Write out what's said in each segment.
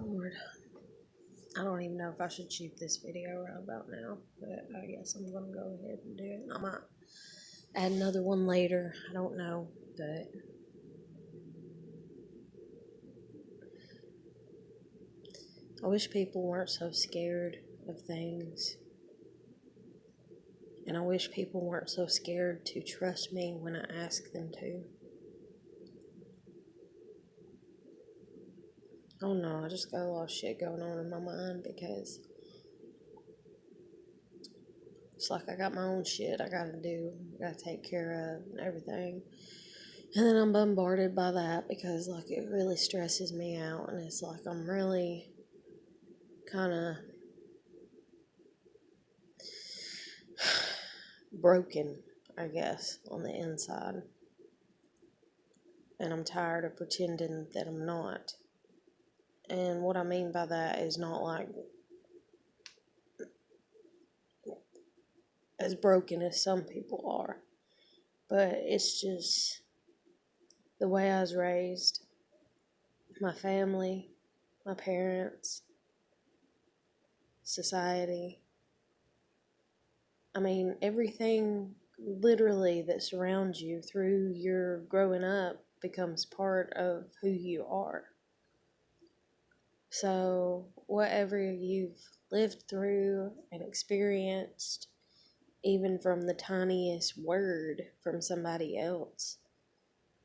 Lord, I don't even know if I should shoot this video right about now, but I guess I'm gonna go ahead and do it. I might add another one later. I don't know, but I wish people weren't so scared of things. And I wish people weren't so scared to trust me when I ask them to. I don't know, I just got a lot of shit going on in my mind because it's like I got my own shit I gotta do, I gotta take care of and everything. And then I'm bombarded by that because, like, it really stresses me out. And it's like I'm really kind of broken, I guess, on the inside. And I'm tired of pretending that I'm not. And what I mean by that is not like as broken as some people are, but it's just the way I was raised, my family, my parents, society. I mean, everything literally that surrounds you through your growing up becomes part of who you are. So, whatever you've lived through and experienced, even from the tiniest word from somebody else,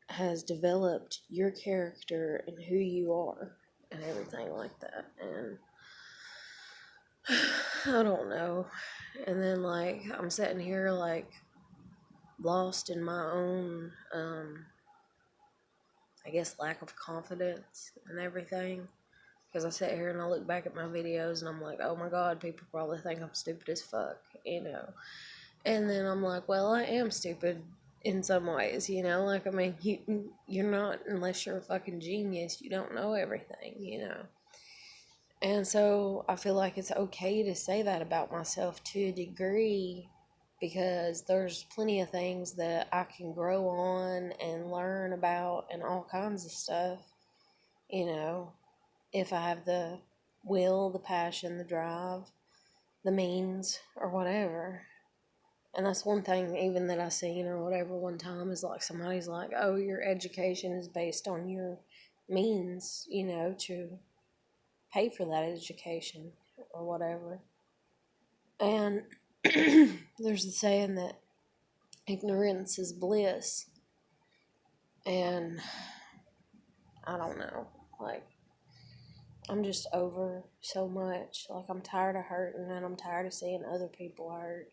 has developed your character and who you are and everything like that. And I don't know. And then, like, I'm sitting here, like, lost in my own, I guess, lack of confidence and everything. Because I sit here and I look back at my videos and I'm like, oh my god, people probably think I'm stupid as fuck, you know. And then I'm like, well, I am stupid in some ways, you know. Like, I mean, you're not, unless you're a fucking genius, you don't know everything, you know. And so I feel like it's okay to say that about myself to a degree, because there's plenty of things that I can grow on and learn about and all kinds of stuff, you know, if I have the will, the passion, the drive, the means, or whatever. And that's one thing even that I seen or whatever one time is like somebody's like, oh, your education is based on your means, you know, to pay for that education or whatever. And there's the saying that ignorance is bliss. And I don't know. Like, I'm just over so much. Like, I'm tired of hurting and I'm tired of seeing other people hurt.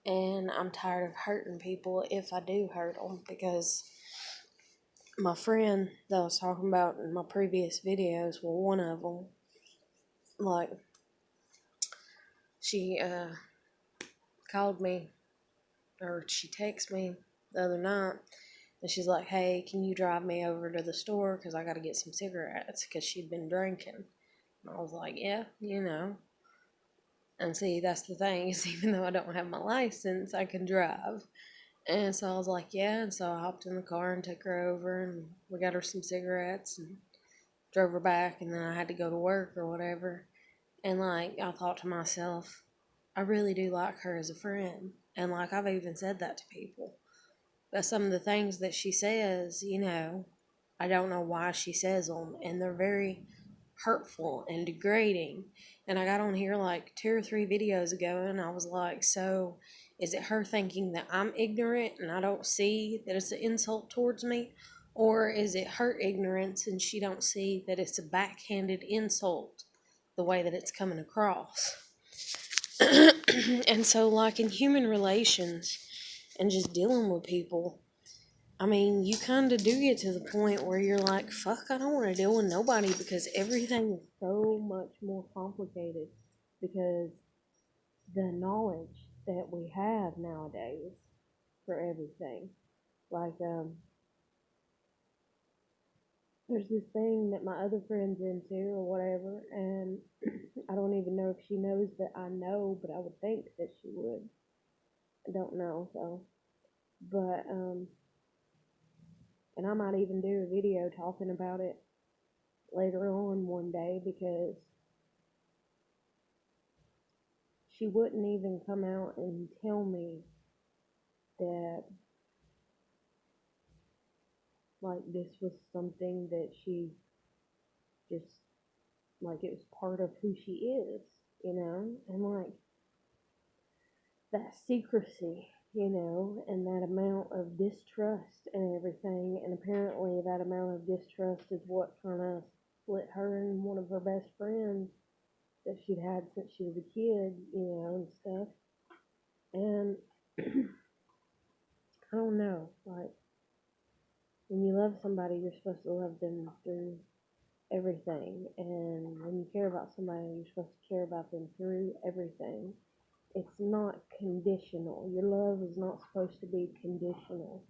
And I'm tired of hurting people if I do hurt them, because my friend that I was talking about in my previous videos, well, one of them, like, she called me, or she texted me the other night, and she's like, hey, can you drive me over to the store because I got to get some cigarettes, because she'd been drinking. And I was like, yeah, you know. And see, that's the thing, is even though I don't have my license, I can drive. And so I was like, yeah. And so I hopped in the car and took her over, and we got her some cigarettes and drove her back. And then I had to go to work or whatever. And, like, I thought to myself, I really do like her as a friend. And, like, I've even said that to people. But some of the things that she says, you know, I don't know why she says them. And they're very hurtful and degrading. And I got on here like 2 or 3 videos ago and I was like, so is it her thinking that I'm ignorant and I don't see that it's an insult towards me? Or is it her ignorance and she don't see that it's a backhanded insult the way that it's coming across? And so, like, in human relations and just dealing with people, I mean, you kind of do get to the point where you're like, fuck, I don't want to deal with nobody, because everything is so much more complicated because the knowledge that we have nowadays for everything. Like, there's this thing that my other friend's into or whatever, and I don't even know if she knows that I know, but I would think that she would. I don't know, so. But, and I might even do a video talking about it later on one day because she wouldn't even come out and tell me that, like, this was something that she just, like, it was part of who she is, and, like, that secrecy, and that amount of distrust and everything, and apparently that amount of distrust is what kind of split her and one of her best friends that she'd had since she was a kid, and stuff, and I don't know, like, when you love somebody, you're supposed to love them through everything, and when you care about somebody, you're supposed to care about them through everything. It's not conditional. Your love is not supposed to be conditional.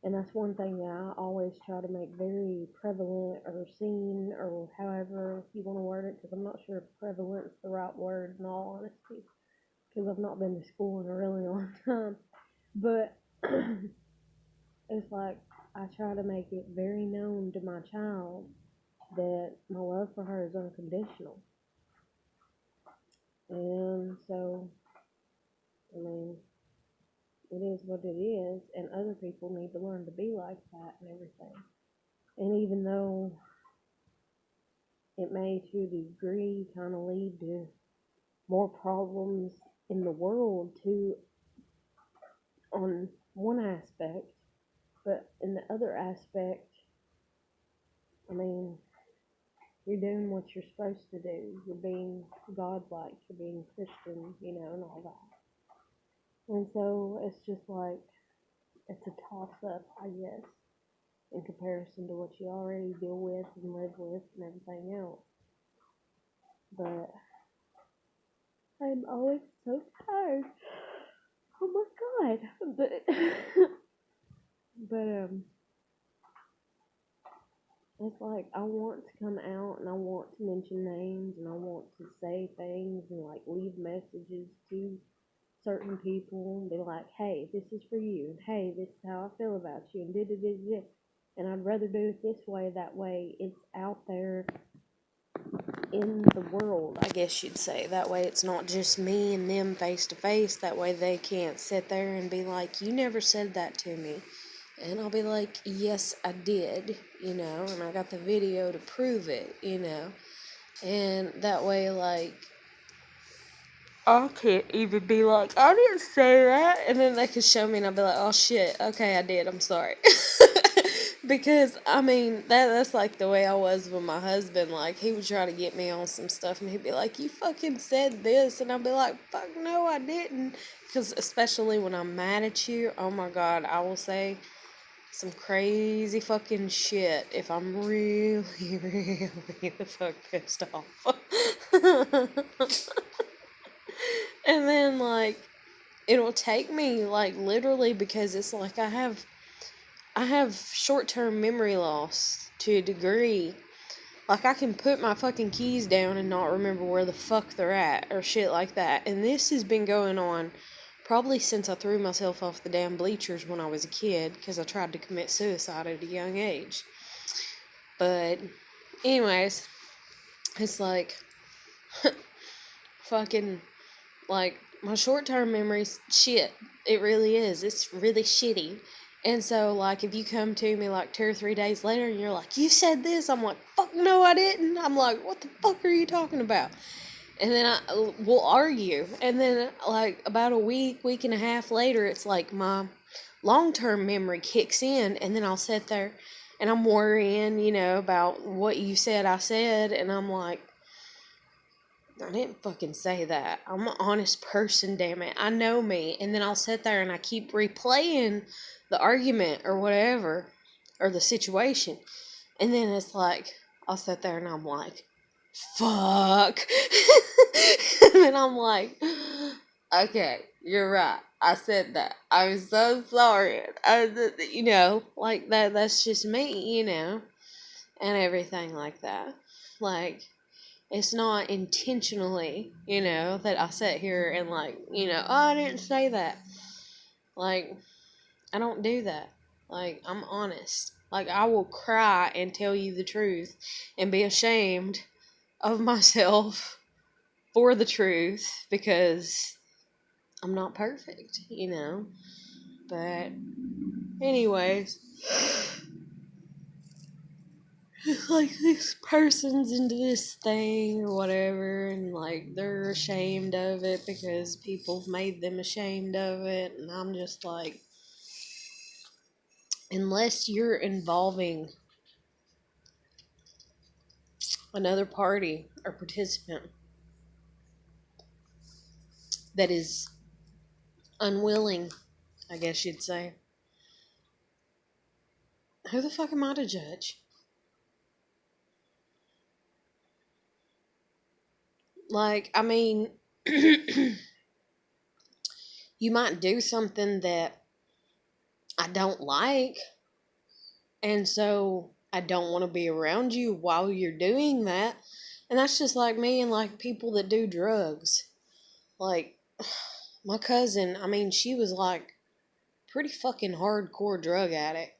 And that's one thing that I always try to make very prevalent or seen, or however you want to word it, because I'm not sure if prevalent is the right word in all honesty, because I've not been to school in a really long time. But it's like I try to make it very known to my child that my love for her is unconditional. And so, I mean, it is what it is, and other people need to learn to be like that and everything. And even though it may, to a degree, kind of lead to more problems in the world, too, on one aspect, but in the other aspect, I mean, you're doing what you're supposed to do. You're being godlike, you're being Christian, and all that. And so it's just like, it's a toss-up, I guess, in comparison to what you already deal with and live with and everything else. But I'm always so tired. Oh my god. But it's like I want to come out and I want to mention names and I want to say things and like leave messages to certain people and be like, hey, this is for you, and hey, this is how I feel about you, and da-da-da-da. And I'd rather do it this way, that way it's out there in the world, I guess you'd say. That way it's not just me and them face to face. That way they can't sit there and be like, you never said that to me. And I'll be like, yes, I did, and I got the video to prove it, And that way, like, I can't even be like, I didn't say that. And then they could show me and I'll be like, oh shit, okay, I did, I'm sorry. Because, I mean, that's like the way I was with my husband. Like, he would try to get me on some stuff and he'd be like, you fucking said this. And I'd be like, fuck no, I didn't. Because especially when I'm mad at you, oh my god, I will say some crazy fucking shit if I'm really, really the fuck pissed off. And then, like, it'll take me, like, literally, because it's like I have short-term memory loss to a degree. Like, I can put my fucking keys down and not remember where the fuck they're at, or shit like that. And this has been going on probably since I threw myself off the damn bleachers when I was a kid, because I tried to commit suicide at a young age. But, anyways, it's like, fucking, like, my short-term memory's shit. It really is. It's really shitty. And so, like, if you come to me, like, 2 or 3 days later and you're like, you said this, I'm like, fuck no, I didn't. I'm like, what the fuck are you talking about? And then we'll argue. And then, like, about a week and a half later, it's like my long-term memory kicks in. And then I'll sit there and I'm worrying, about what you said I said. And I'm like, I didn't fucking say that. I'm an honest person, damn it. I know me. And then I'll sit there and I keep replaying the argument or whatever, or the situation. And then it's like, I'll sit there and I'm like, fuck. And then I'm like, okay, you're right. I said that. I'm so sorry. Like that's just me, and everything like that. Like, it's not intentionally, that I sit here and like, oh, I didn't say that. Like, I don't do that. Like, I'm honest. Like, I will cry and tell you the truth and be ashamed of myself for the truth because I'm not perfect, But, anyways, like this person's into this thing or whatever, and like they're ashamed of it because people've made them ashamed of it, and I'm just like, unless you're involving another party or participant that is unwilling, I guess you'd say, who the fuck am I to judge? Like, I mean, you might do something that I don't like, and so I don't want to be around you while you're doing that. And that's just like me and like people that do drugs. Like, my cousin, I mean, she was like pretty fucking hardcore drug addict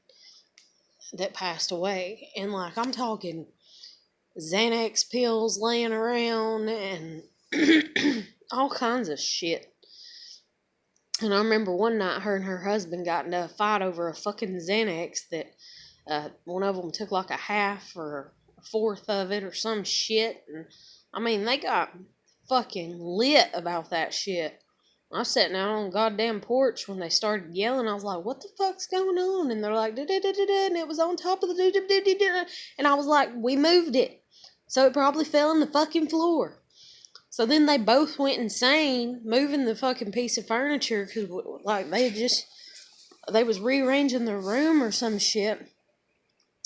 that passed away. And like, I'm talking Xanax pills laying around and all kinds of shit. And I remember one night her and her husband got into a fight over a fucking Xanax that one of them took like a half or a fourth of it or some shit. And I mean, they got fucking lit about that shit. I was sitting out on the goddamn porch when they started yelling. I was like, what the fuck's going on? And they're like, da da da da da, and it was on top of the da da da da da. And I was like, we moved it. So it probably fell on the fucking floor. So then they both went insane, moving the fucking piece of furniture because, like, they was rearranging the room or some shit.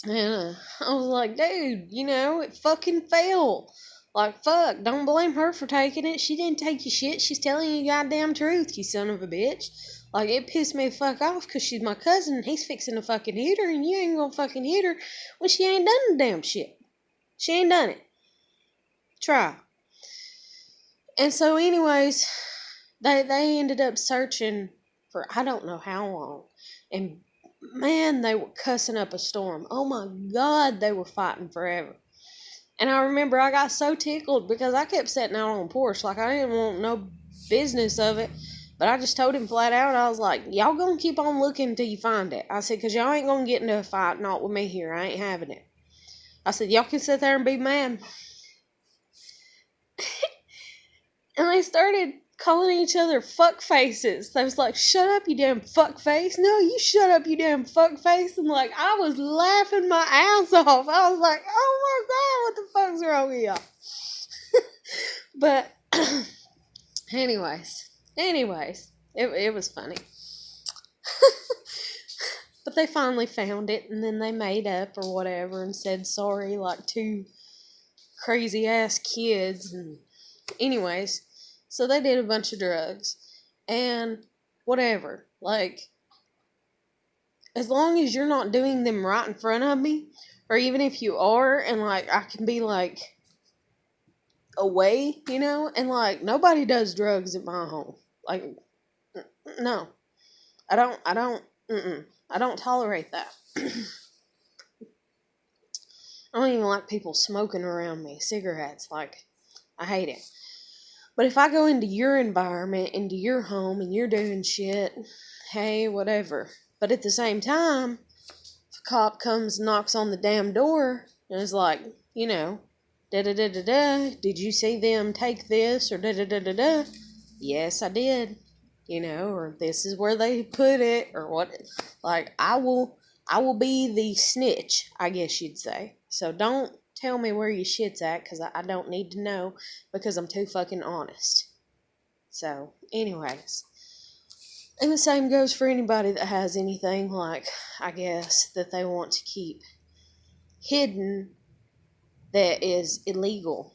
And I was like, dude, it fucking fell. Like, fuck, don't blame her for taking it. She didn't take your shit. She's telling you goddamn truth, you son of a bitch. Like, it pissed me the fuck off because she's my cousin and he's fixing to fucking hit her and you ain't gonna fucking hit her when she ain't done the damn shit. She ain't done it. Try. And so, anyways, they ended up searching for I don't know how long. And man, they were cussing up a storm. Oh my God, they were fighting forever. And I remember I got so tickled because I kept sitting out on the porch. Like, I didn't want no business of it. But I just told him flat out, I was like, y'all gonna keep on looking until you find it. I said, because y'all ain't gonna get into a fight, not with me here. I ain't having it. I said, y'all can sit there and be mad. And they started calling each other fuck faces. They was like, shut up, you damn fuck face. No, you shut up, you damn fuck face. And like, I was laughing my ass off. I was like, oh my God, what the fuck's wrong with y'all? But anyways, it was funny. But they finally found it, and then they made up or whatever and said sorry like two crazy ass kids. And anyways, so they did a bunch of drugs and whatever. Like, as long as you're not doing them right in front of me, or even if you are, and like I can be like away, and like nobody does drugs at my home. Like, no, I don't tolerate that. I don't even like people smoking around me, cigarettes. Like, I hate it. But if I go into your environment, into your home, and you're doing shit, hey, whatever. But at the same time, if a cop comes and knocks on the damn door and is like, da da da da da, did you see them take this, or da da da da da? Yes, I did. Or this is where they put it, or what? Like, I will be the snitch, I guess you'd say. So don't tell me where your shit's at, because I don't need to know, because I'm too fucking honest. So, anyways. And the same goes for anybody that has anything, like, I guess, that they want to keep hidden that is illegal.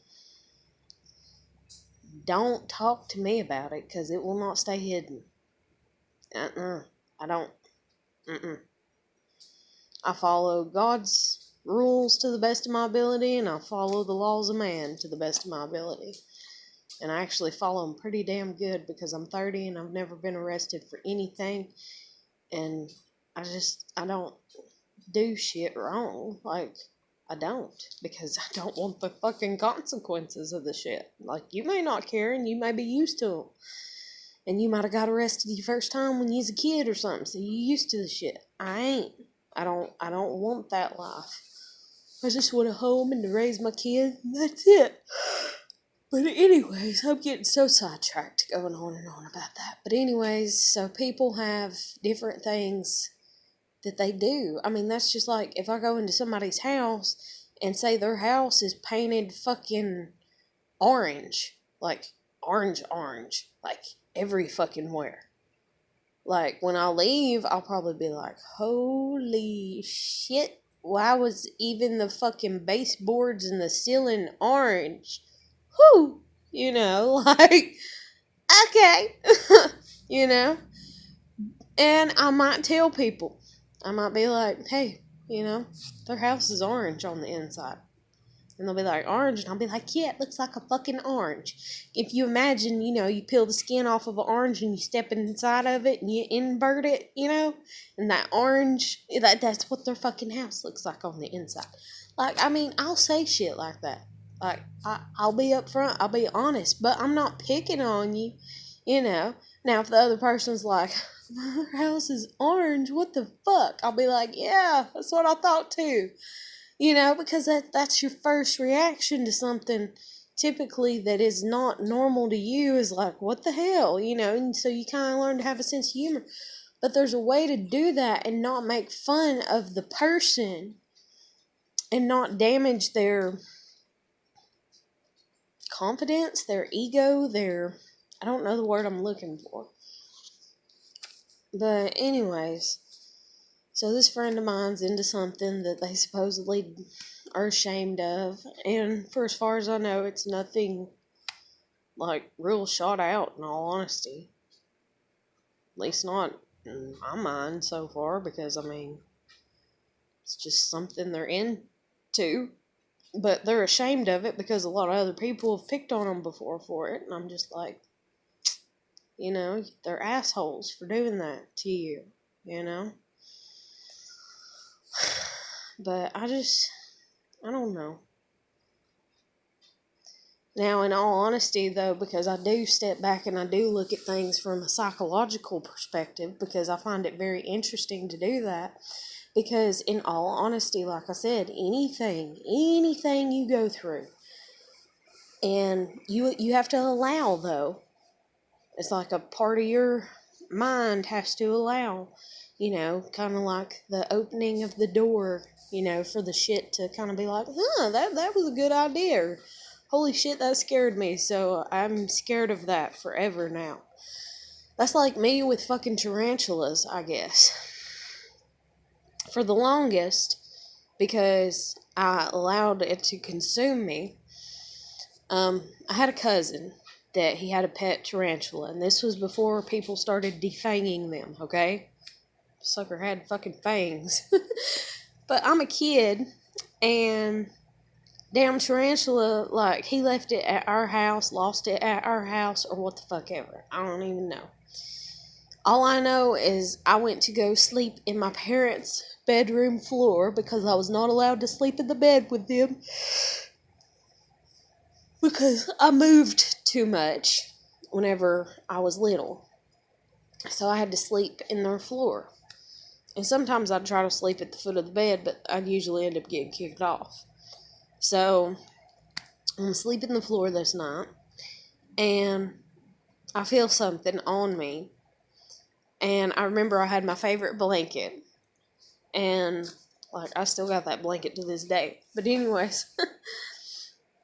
Don't talk to me about it, because it will not stay hidden. I don't. I follow God's rules to the best of my ability, and I follow the laws of man to the best of my ability. And I actually follow them pretty damn good because I'm 30 and I've never been arrested for anything. And I don't do shit wrong. Like, I don't, because I don't want the fucking consequences of the shit. Like, you may not care, and you may be used to them. And you might have got arrested your first time when you was a kid or something, so you used to the shit. I ain't. I don't want that life. I just want a home and to raise my kid, and that's it. But anyways, I'm getting so sidetracked going on and on about that. But anyways, so people have different things that they do. I mean, that's just like if I go into somebody's house and say their house is painted fucking orange. Like, orange, like every fucking where. Like, when I leave, I'll probably be like, holy shit, why was even the fucking baseboards and the ceiling orange? Whew, like, okay, you know? And I might tell people, I might be like, hey, their house is orange on the inside. And they'll be like, orange? And I'll be like, yeah, it looks like a fucking orange. If you imagine, you peel the skin off of an orange and you step inside of it and you invert it, and that orange, that's what their fucking house looks like on the inside. Like, I mean, I'll say shit like that. Like, I'll be upfront, I'll be honest, but I'm not picking on you, Now, if the other person's like, my house is orange, what the fuck? I'll be like, yeah, that's what I thought too. Because that's your first reaction to something typically that is not normal to you is like, what the hell, and so you kind of learn to have a sense of humor. But there's a way to do that and not make fun of the person and not damage their confidence, their ego, I don't know the word I'm looking for. But anyways, so this friend of mine's into something that they supposedly are ashamed of, and for as far as I know, it's nothing like real shot out, in all honesty. At least not in my mind so far, because I mean, it's just something they're into, but they're ashamed of it because a lot of other people have picked on them before for it, and I'm just like, they're assholes for doing that to you, But I don't know. Now, in all honesty, though, because I do step back and I do look at things from a psychological perspective, because I find it very interesting to do that. Because, in all honesty, like I said, anything you go through, and you have to allow, though, it's like a part of your mind has to allow, kind of like the opening of the door, for the shit to kind of be like, that was a good idea. Or, holy shit, that scared me, so I'm scared of that forever now. That's like me with fucking tarantulas, I guess. For the longest, because I allowed it to consume me, I had a cousin that he had a pet tarantula, and this was before people started defanging them, okay? Sucker had fucking fangs. But I'm a kid, and damn tarantula, like, he left it at our house, lost it at our house, or what the fuck ever. I don't even know. All I know is I went to go sleep in my parents' bedroom floor because I was not allowed to sleep in the bed with them because I moved too much whenever I was little. So I had to sleep in their floor. And sometimes I'd try to sleep at the foot of the bed, but I'd usually end up getting kicked off. So I'm sleeping on the floor this night, and I feel something on me. And I remember I had my favorite blanket, and like I still got that blanket to this day. But anyways,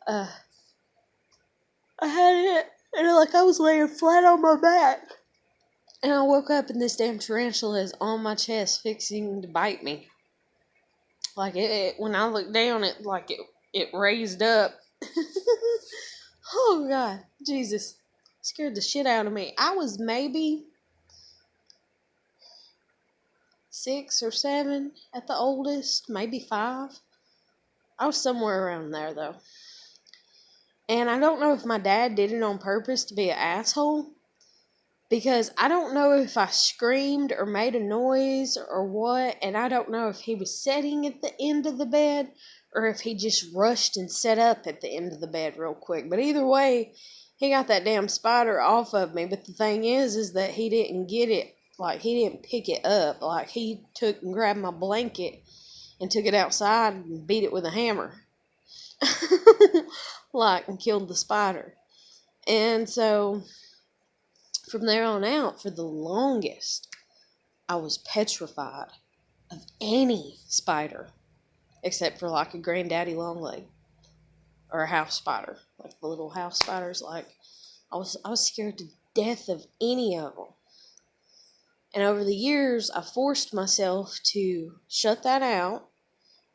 I had it, and like I was laying flat on my back, and I woke up and this damn tarantula is on my chest, fixing to bite me. Like when I looked down, it raised up. Oh God, Jesus, scared the shit out of me. I was maybe 6 or 7 at the oldest, maybe 5. I was somewhere around there though. And I don't know if my dad did it on purpose to be an asshole, because I don't know if I screamed or made a noise or what, and I don't know if he was sitting at the end of the bed or if he just rushed and set up at the end of the bed real quick. But either way, he got that damn spider off of me. But the thing is that he didn't get it, like, he didn't pick it up. Like, he took and grabbed my blanket and took it outside and beat it with a hammer. Like, and killed the spider. And so, from there on out, for the longest, I was petrified of any spider. Except for, like, a granddaddy longleg. Or a house spider. Like, the little house spiders. Like, I was scared to death of any of them. And over the years, I forced myself to shut that out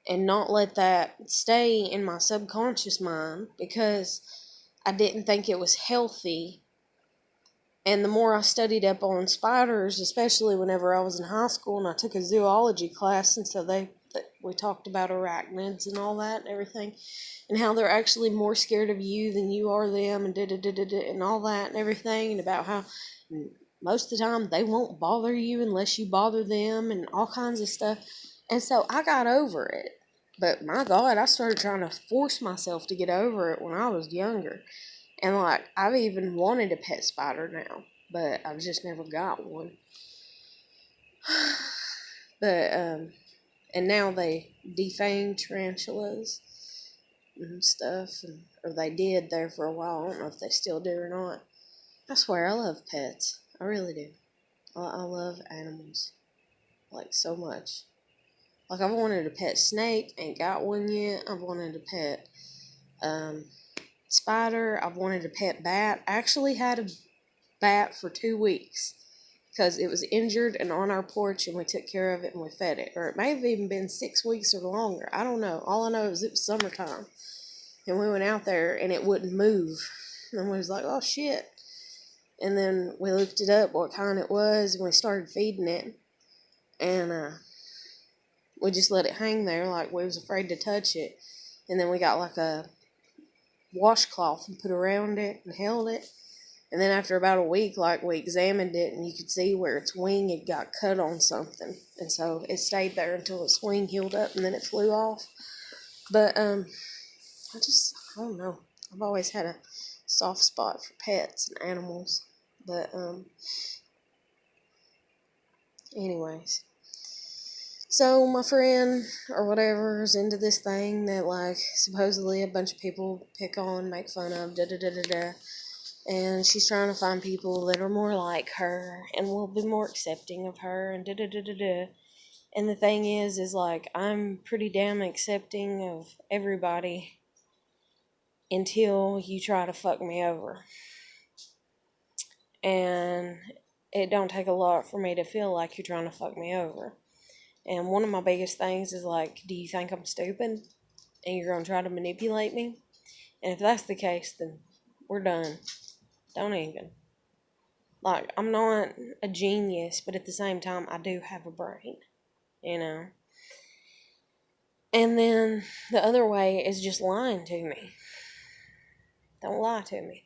and not let that stay in my subconscious mind, because I didn't think it was healthy. And the more I studied up on spiders, especially whenever I was in high school and I took a zoology class, and so we talked about arachnids and all that and everything, and how they're actually more scared of you than you are them, and and all that and everything, and about how most of the time they won't bother you unless you bother them, and all kinds of stuff. And so I got over it. But my God, I started trying to force myself to get over it when I was younger. And, like, I've even wanted a pet spider now, but I've just never got one. But, and now they defang tarantulas and stuff, or they did there for a while. I don't know if they still do or not. I swear, I love pets. I really do. I love animals, like, so much. Like, I've wanted a pet snake, ain't got one yet. I've wanted a pet spider. I've wanted a pet bat. I actually had a bat for 2 weeks because it was injured and on our porch, and we took care of it and we fed it. Or it may have even been 6 weeks or longer. I don't know. All I know is it was summertime, and we went out there and it wouldn't move. And we was like, oh shit. And then we looked it up, what kind it was, and we started feeding it. And we just let it hang there like we was afraid to touch it. And then we got like a washcloth and put around it and held it. And then after about a week, like, we examined it, and you could see where its wing had got cut on something. And so it stayed there until its wing healed up, and then it flew off. But I don't know. I've always had a soft spot for pets and animals. But anyways. So my friend, or whatever, is into this thing that, like, supposedly a bunch of people pick on, make fun of, da-da-da-da-da. And she's trying to find people that are more like her and will be more accepting of her, and da-da-da-da-da. And the thing is like, I'm pretty damn accepting of everybody until you try to fuck me over. And it don't take a lot for me to feel like you're trying to fuck me over. And one of my biggest things is, like, do you think I'm stupid and you're going to try to manipulate me? And if that's the case, then we're done. Don't even. Like, I'm not a genius, but at the same time, I do have a brain, you know? And then the other way is just lying to me. Don't lie to me.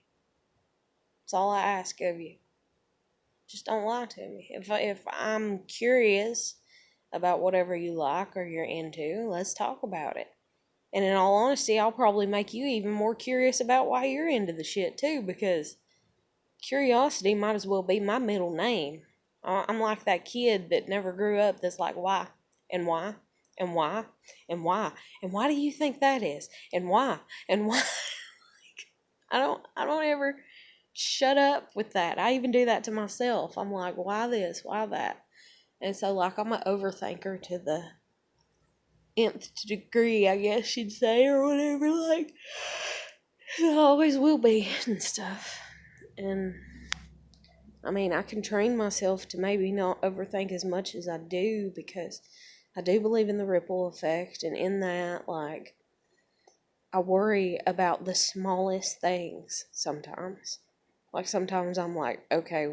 That's all I ask of you. Just don't lie to me. If I'm curious about whatever you like or you're into, let's talk about it. And in all honesty, I'll probably make you even more curious about why you're into the shit too, because curiosity might as well be my middle name. I'm like that kid that never grew up that's like, why? And why? And why? And why? And why do you think that is? And why? And why? I don't ever shut up with that. I even do that to myself. I'm like, why this? Why that? And so, like, I'm an overthinker to the nth degree, I guess you'd say, or whatever. Like, I always will be and stuff. And I mean, I can train myself to maybe not overthink as much as I do, because I do believe in the ripple effect, and in that, like, I worry about the smallest things sometimes. Like, sometimes I'm like, okay,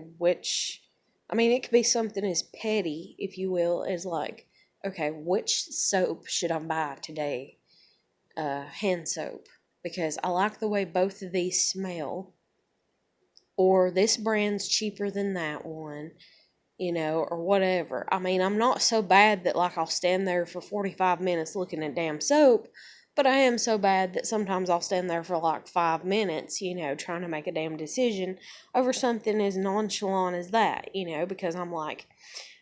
it could be something as petty, if you will, as like, okay, which soap should I buy today? Hand soap. Because I like the way both of these smell. Or this brand's cheaper than that one, or whatever. I mean, I'm not so bad that, like, I'll stand there for 45 minutes looking at damn soap, But I am so bad that sometimes I'll stand there for like 5 minutes, trying to make a damn decision over something as nonchalant as that, because I'm like,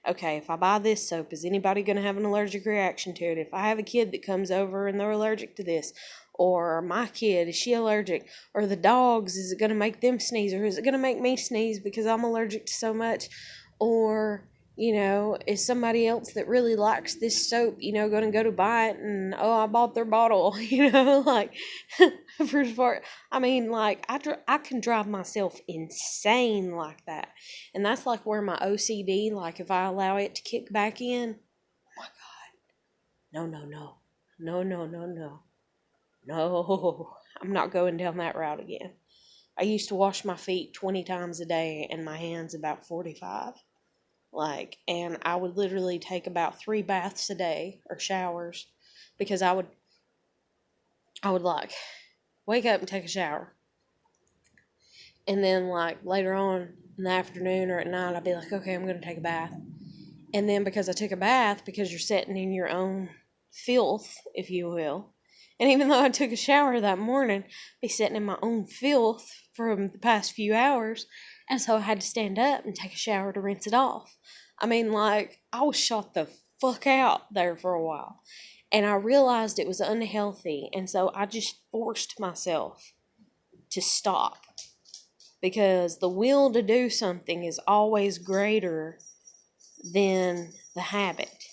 okay, if I buy this soap, is anybody going to have an allergic reaction to it? If I have a kid that comes over and they're allergic to this, or my kid, is she allergic? Or the dogs, is it going to make them sneeze? Or is it going to make me sneeze because I'm allergic to so much? Or, is somebody else that really likes this soap, going to go to buy it and, oh, I bought their bottle, like, first part, I mean, like, I can drive myself insane like that. And that's like where my OCD, like, if I allow it to kick back in, oh my God, no, no, no, no, no, no, no, no, I'm not going down that route again. I used to wash my feet 20 times a day and my hands about 45. And I would literally take about 3 baths a day or showers because I would like wake up and take a shower. And then like later on in the afternoon or at night, I'd be like, okay, I'm going to take a bath. And then because I took a bath, because you're sitting in your own filth, if you will. And even though I took a shower that morning, I'd be sitting in my own filth from the past few hours. And so I had to stand up and take a shower to rinse it off. I mean, like, I was shot the fuck out there for a while. And I realized it was unhealthy. And so I just forced myself to stop. Because the will to do something is always greater than the habit.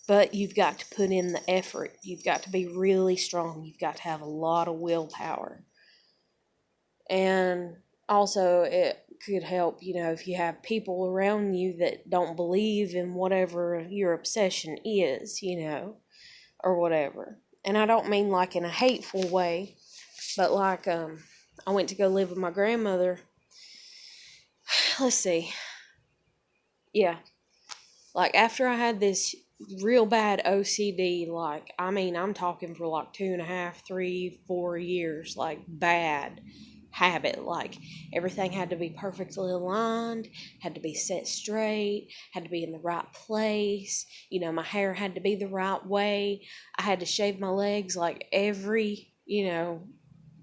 But you've got to put in the effort. You've got to be really strong. You've got to have a lot of willpower. And also, it could help, if you have people around you that don't believe in whatever your obsession is, or whatever. And I don't mean like in a hateful way, but like, I went to go live with my grandmother. Let's see. Yeah. Like, after I had this real bad OCD, like, I mean, I'm talking for like 2.5, 3, 4 years, like, bad habit. Like, everything had to be perfectly aligned, had to be set straight, had to be in the right place. My hair had to be the right way. I had to shave my legs like every,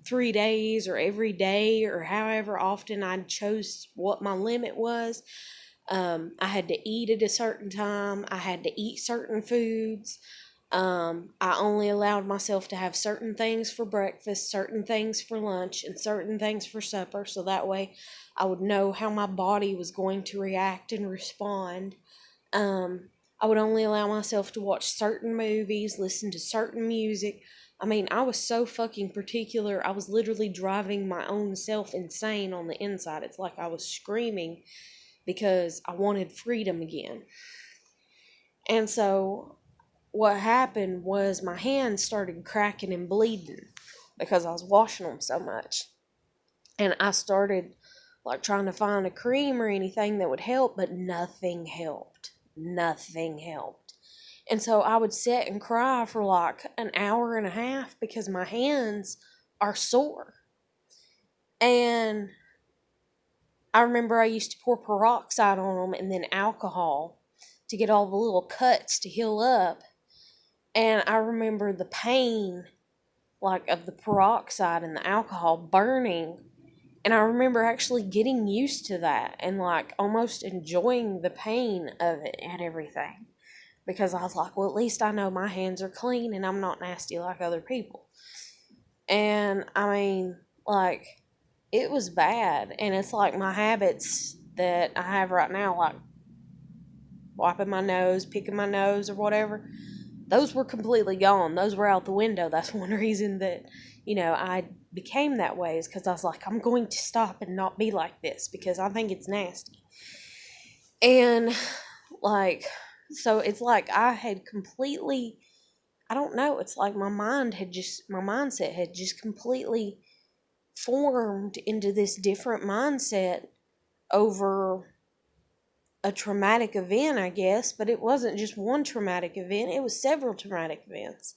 3 days or every day or however often I chose what my limit was. I had to eat at a certain time. I had to eat certain foods. I only allowed myself to have certain things for breakfast, certain things for lunch, and certain things for supper. So that way I would know how my body was going to react and respond. I would only allow myself to watch certain movies, listen to certain music. I mean, I was so fucking particular. I was literally driving my own self insane on the inside. It's like I was screaming because I wanted freedom again. And so what happened was my hands started cracking and bleeding because I was washing them so much. And I started like trying to find a cream or anything that would help, but nothing helped. Nothing helped. And so I would sit and cry for like an hour and a half because my hands are sore. And I remember I used to pour peroxide on them and then alcohol to get all the little cuts to heal up. And I remember the pain, like, of the peroxide and the alcohol burning. And I remember actually getting used to that and, like, almost enjoying the pain of it and everything. Because I was like, well, at least I know my hands are clean and I'm not nasty like other people. And, I mean, like, it was bad. And it's like my habits that I have right now, like wiping my nose, picking my nose or whatever, those were completely gone. Those were out the window. That's one reason that, I became that way, is because I was like, I'm going to stop and not be like this because I think it's nasty. And, like, so it's like I had completely, I don't know, it's like my mindset had just completely formed into this different mindset over a traumatic event, I guess, but it wasn't just one traumatic event, it was several traumatic events.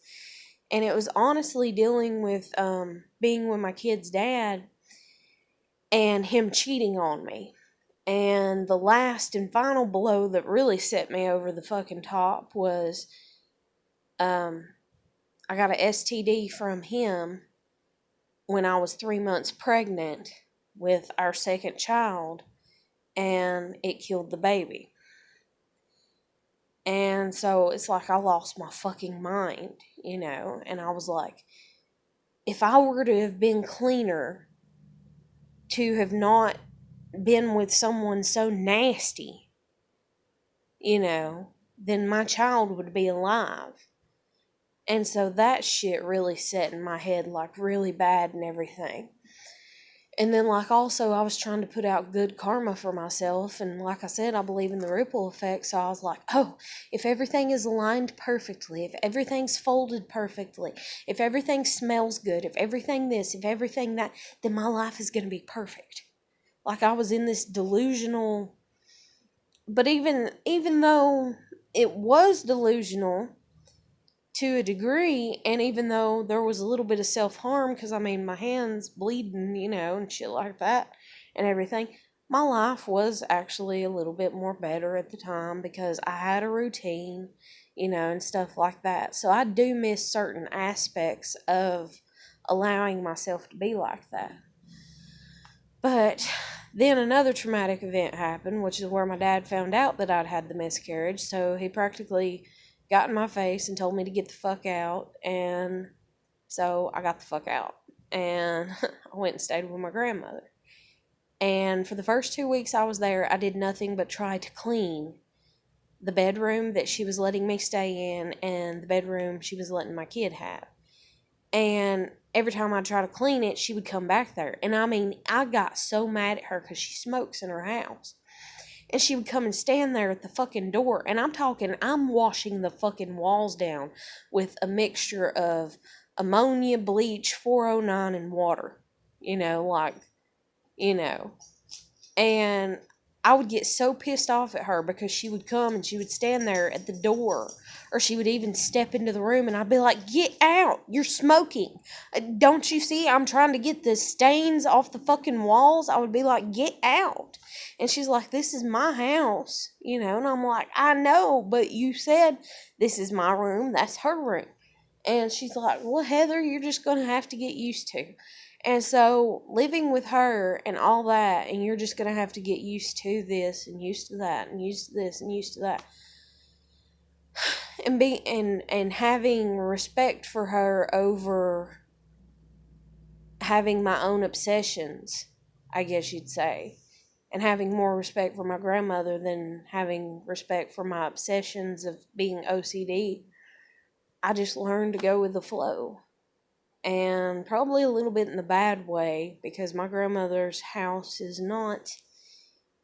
And it was honestly dealing with being with my kid's dad and him cheating on me. And the last and final blow that really set me over the fucking top was I got a STD from him when I was 3 months pregnant with our second child, and it killed the baby. And so it's like I lost my fucking mind, and I was like, if I were to have been cleaner, to have not been with someone so nasty, then my child would be alive. And so that shit really set in my head, like, really bad and everything. And then, like, also, I was trying to put out good karma for myself. And like I said, I believe in the ripple effect. So I was like, oh, if everything is aligned perfectly, if everything's folded perfectly, if everything smells good, if everything this, if everything that, then my life is going to be perfect. Like, I was in this delusional. But even though it was delusional to a degree, and even though there was a little bit of self-harm, because, my hand's bleeding, and shit like that, and everything, my life was actually a little bit more better at the time, because I had a routine, and stuff like that. So I do miss certain aspects of allowing myself to be like that. But then another traumatic event happened, which is where my dad found out that I'd had the miscarriage, so he practically got in my face and told me to get the fuck out, and so I got the fuck out, and I went and stayed with my grandmother. And for the first 2 weeks I was there, I did nothing but try to clean the bedroom that she was letting me stay in and the bedroom she was letting my kid have. And every time I try to clean it, she would come back there. And I got so mad at her because she smokes in her house. And she would come and stand there at the fucking door. And I'm washing the fucking walls down with a mixture of ammonia, bleach, 409, and water. And I would get so pissed off at her because she would come and she would stand there at the door, or she would even step into the room, and I'd be like, get out, you're smoking. Don't you see I'm trying to get the stains off the fucking walls? I would be like, get out. And she's like, this is my house, and I'm like, I know, but you said this is my room, that's her room. And she's like, well, Heather, you're just going to have to get used to. And so living with her and all that, and you're just going to have to get used to this and used to that and used to this and used to that. And having respect for her over having my own obsessions, I guess you'd say. And having more respect for my grandmother than having respect for my obsessions of being OCD. I just learned to go with the flow. And probably a little bit in the bad way, because my grandmother's house is not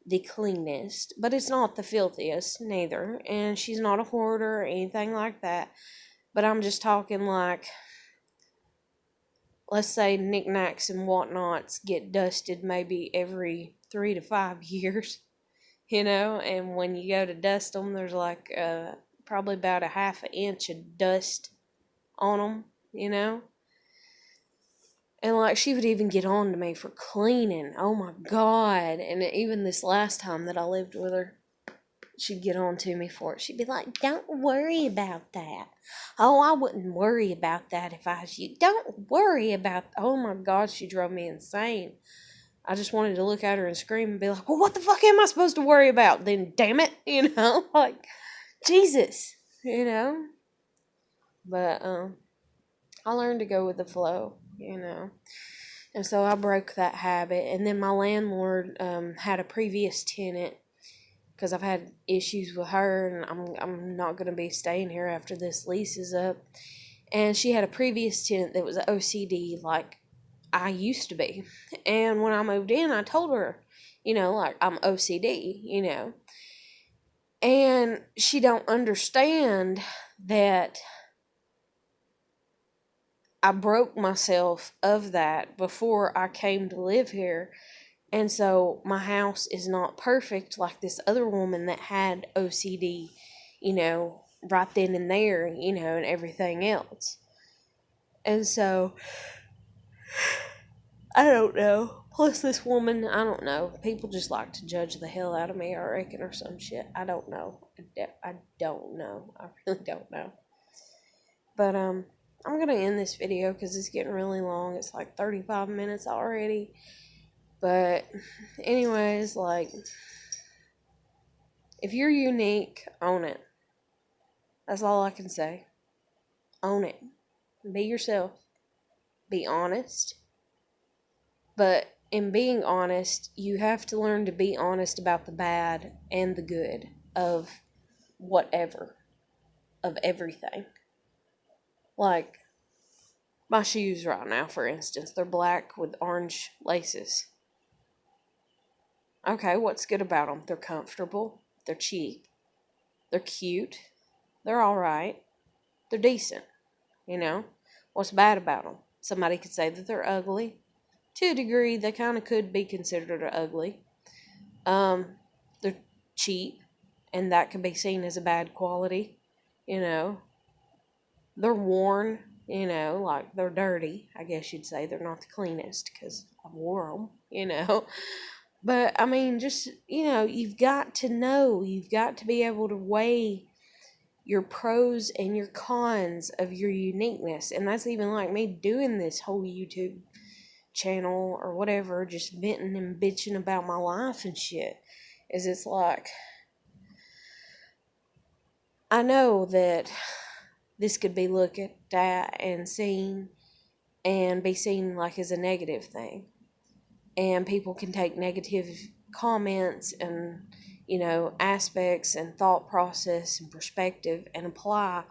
the cleanest, but it's not the filthiest neither, and she's not a hoarder or anything like that. But I'm just talking like, let's say knickknacks and whatnots get dusted maybe every 3 to 5 years, and when you go to dust them, there's like probably about a half an inch of dust on them, And, like, she would even get on to me for cleaning. Oh, my God. And even this last time that I lived with her, she'd get on to me for it. She'd be like, don't worry about that. Oh, I wouldn't worry about that if I was you. Don't worry about... Oh, my God, she drove me insane. I just wanted to look at her and scream and be like, well, what the fuck am I supposed to worry about then, damn it? Like, Jesus, But, I learned to go with the flow. And so I broke that habit. And then my landlord had a previous tenant, because I've had issues with her, and I'm not going to be staying here after this lease is up. And she had a previous tenant that was OCD like I used to be. And when I moved in, I told her, like, I'm OCD, And she don't understand that I broke myself of that before I came to live here. And so my house is not perfect like this other woman that had OCD, right then and there, and everything else. And so, I don't know. Plus this woman, I don't know. People just like to judge the hell out of me, I reckon, or some shit. I don't know. I don't know. I really don't know. But, I'm going to end this video because it's getting really long. It's like 35 minutes already. But anyways, like, if you're unique, own it. That's all I can say. Own it. Be yourself. Be honest. But in being honest, you have to learn to be honest about the bad and the good of whatever. Of everything. Like, my shoes right now, for instance, they're black with orange laces. Okay, what's good about them? They're comfortable. They're cheap. They're cute. They're alright. They're decent. You know? What's bad about them? Somebody could say that they're ugly. To a degree, they kind of could be considered ugly. They're cheap, and that could be seen as a bad quality. You know? They're worn. You know, like, they're dirty, I guess you'd say. They're not the cleanest, because I wore them, you know. But, I mean, just, you know, you've got to know. You've got to be able to weigh your pros and your cons of your uniqueness. And that's even like me doing this whole YouTube channel or whatever, just venting and bitching about my life and shit. Is it's like, I know that this could be looked at and seen and be seen like as a negative thing. And people can take negative comments and, you know, aspects and thought process and perspective and apply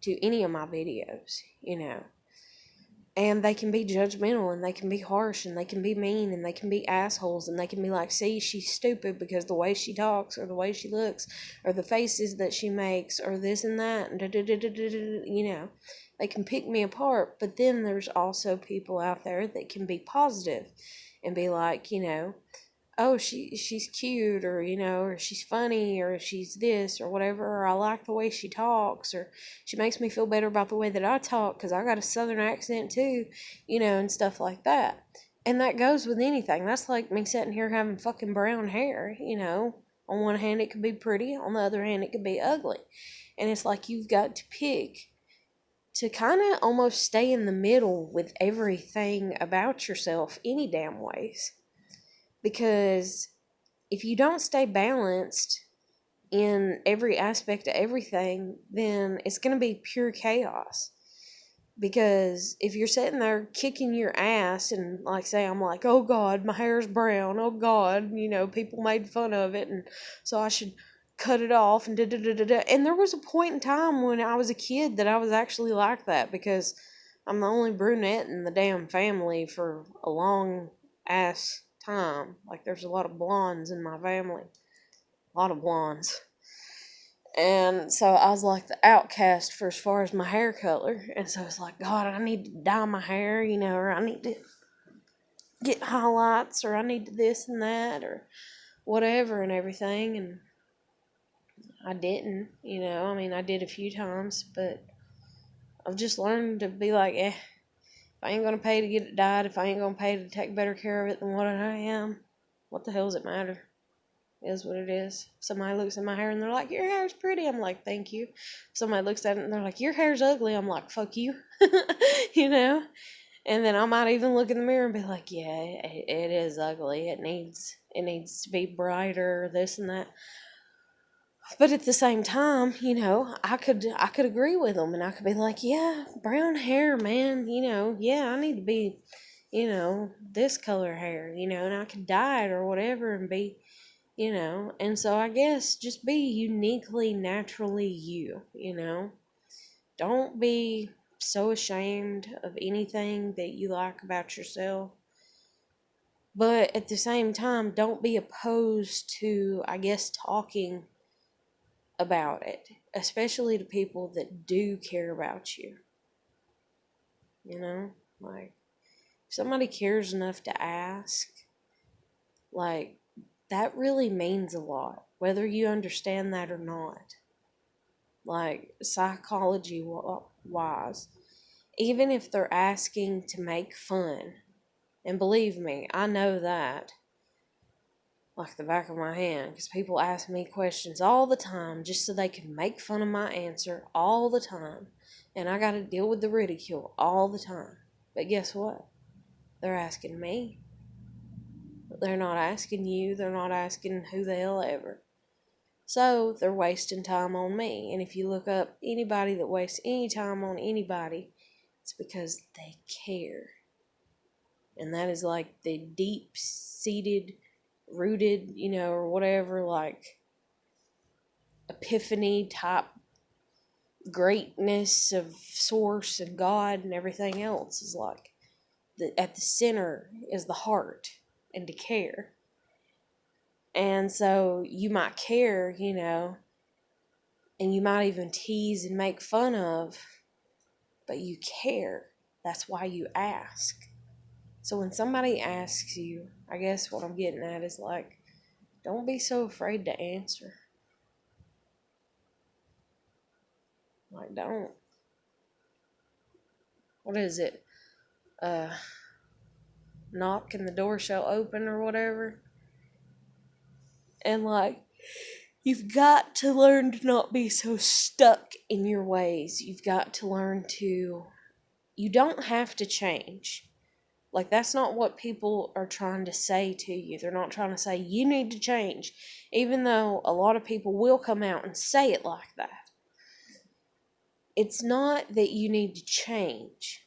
to any of my videos, you know. And they can be judgmental and they can be harsh and they can be mean and they can be assholes and they can be like, see, she's stupid because the way she talks or the way she looks or the faces that she makes or this and that, and you know. They can pick me apart, but then there's also people out there that can be positive and be like, you know, oh, she's cute, or, you know, or she's funny, or she's this, or whatever, or I like the way she talks, or she makes me feel better about the way that I talk, because I got a southern accent too, you know, and stuff like that. And that goes with anything. That's like me sitting here having fucking brown hair, you know. On one hand, it could be pretty. On the other hand, it could be ugly. And it's like you've got to pick to kind of almost stay in the middle with everything about yourself any damn ways. Because if you don't stay balanced in every aspect of everything, then it's going to be pure chaos. Because if you're sitting there kicking your ass and, like, say, I'm like, oh God, my hair's brown, oh God, you know, people made fun of it, and so I should cut it off, and da-da-da-da-da. And there was a point in time when I was a kid that I was actually like that, because I'm the only brunette in the damn family for a long ass time. Like, there's a lot of blondes in my family. A lot of blondes. And so I was like the outcast for as far as my hair color. And so it's like, God, I need to dye my hair, you know, or I need to get highlights, or I need to this and that, or whatever and everything. And I didn't, you know. I mean, I did a few times, but I've just learned to be like, if I ain't going to pay to get it dyed, if I ain't going to pay to take better care of it than what I am, what the hell does it matter? It is what it is. Somebody looks at my hair and they're like, your hair's pretty. I'm like, thank you. Somebody looks at it and they're like, your hair's ugly. I'm like, fuck you. You know? And then I might even look in the mirror and be like, yeah, it is ugly. It needs to be brighter, this and that. But at the same time, you know, I could agree with them, and I could be like, yeah, brown hair, man, you know, yeah, I need to be, you know, this color hair, you know, and I could dye it or whatever and be, you know. And so I guess just be uniquely, naturally you, you know. Don't be so ashamed of anything that you like about yourself. But at the same time, don't be opposed to, I guess, talking about it, especially to people that do care about you. You know, like, if somebody cares enough to ask, like, that really means a lot, whether you understand that or not. Like, psychology wise, even if they're asking to make fun, and believe me, I know that like the back of my hand, because people ask me questions all the time just so they can make fun of my answer all the time. And I got to deal with the ridicule all the time. But guess what? They're asking me. They're not asking you. They're not asking who the hell ever. So they're wasting time on me. And if you look up anybody that wastes any time on anybody, it's because they care. And that is like the deep-seated, rooted, or whatever, like epiphany type greatness of source and God and everything else is like at the center is the heart and to care. And so you might care, and you might even tease and make fun of, but you care. That's why you ask. So when somebody asks you, I guess what I'm getting at is like, don't be so afraid to answer. Like, don't. What is it? Knock and the door shall open or whatever. And like, you've got to learn to not be so stuck in your ways. You've got to learn to, you don't have to change. Like, that's not what people are trying to say to you. They're not trying to say, you need to change. Even though a lot of people will come out and say it like that. It's not that you need to change.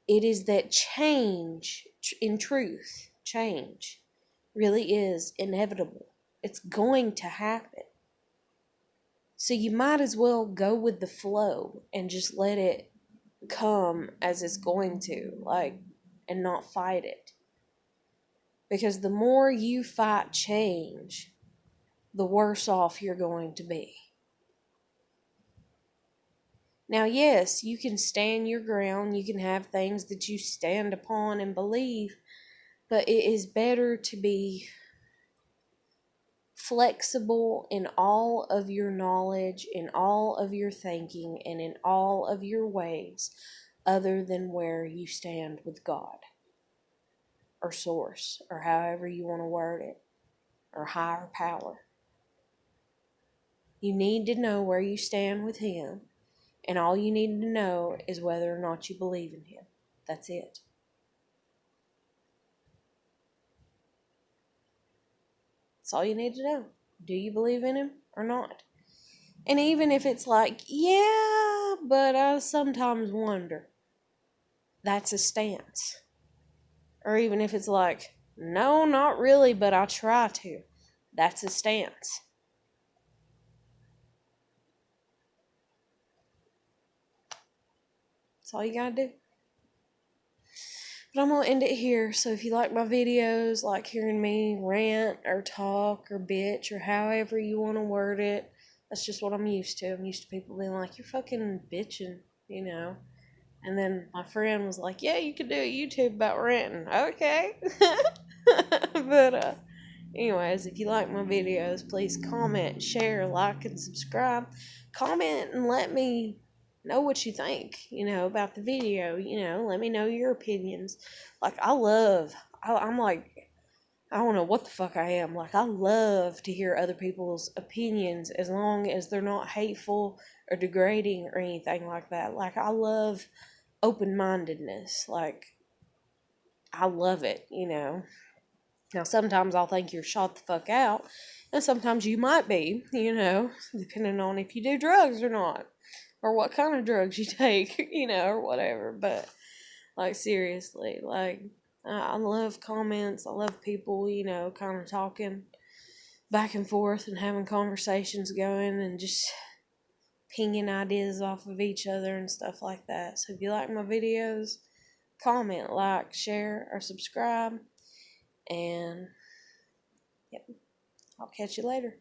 It is that change, in truth, change really is inevitable. It's going to happen. So you might as well go with the flow and just let it come as it's going to, and not fight it. Because the more you fight change, the worse off you're going to be. Now, yes, you can stand your ground, you can have things that you stand upon and believe, but it is better to be flexible in all of your knowledge, in all of your thinking, and in all of your ways, other than where you stand with God, or source, or however you want to word it, or higher power. You need to know where you stand with Him. And all you need to know is whether or not you believe in Him. That's it. That's all you need to know. Do you believe in Him or not? And even if it's like, yeah, but I sometimes wonder. That's a stance. Or even if it's like, no, not really, but I try to. That's a stance. That's all you gotta do. But I'm going to end it here. So if you like my videos, like hearing me rant or talk or bitch or however you want to word it, that's just what I'm used to. I'm used to people being like, you're fucking bitching, And then my friend was like, yeah, you could do a YouTube about ranting. Okay. But anyways, if you like my videos, please comment, share, like, and subscribe. Comment and let me know what you think, about the video, let me know your opinions. Like, I'm like, I don't know what the fuck I am. Like, I love to hear other people's opinions as long as they're not hateful or degrading or anything like that. Like, I love open-mindedness. Like, I love it, Now, sometimes I'll think you're shot the fuck out, and sometimes you might be, depending on if you do drugs or not. Or what kind of drugs you take, or whatever. But, like, seriously, like, I love comments. I love people, kind of talking back and forth and having conversations going and just pinging ideas off of each other and stuff like that. So if you like my videos, comment, like, share, or subscribe. And, yep, I'll catch you later.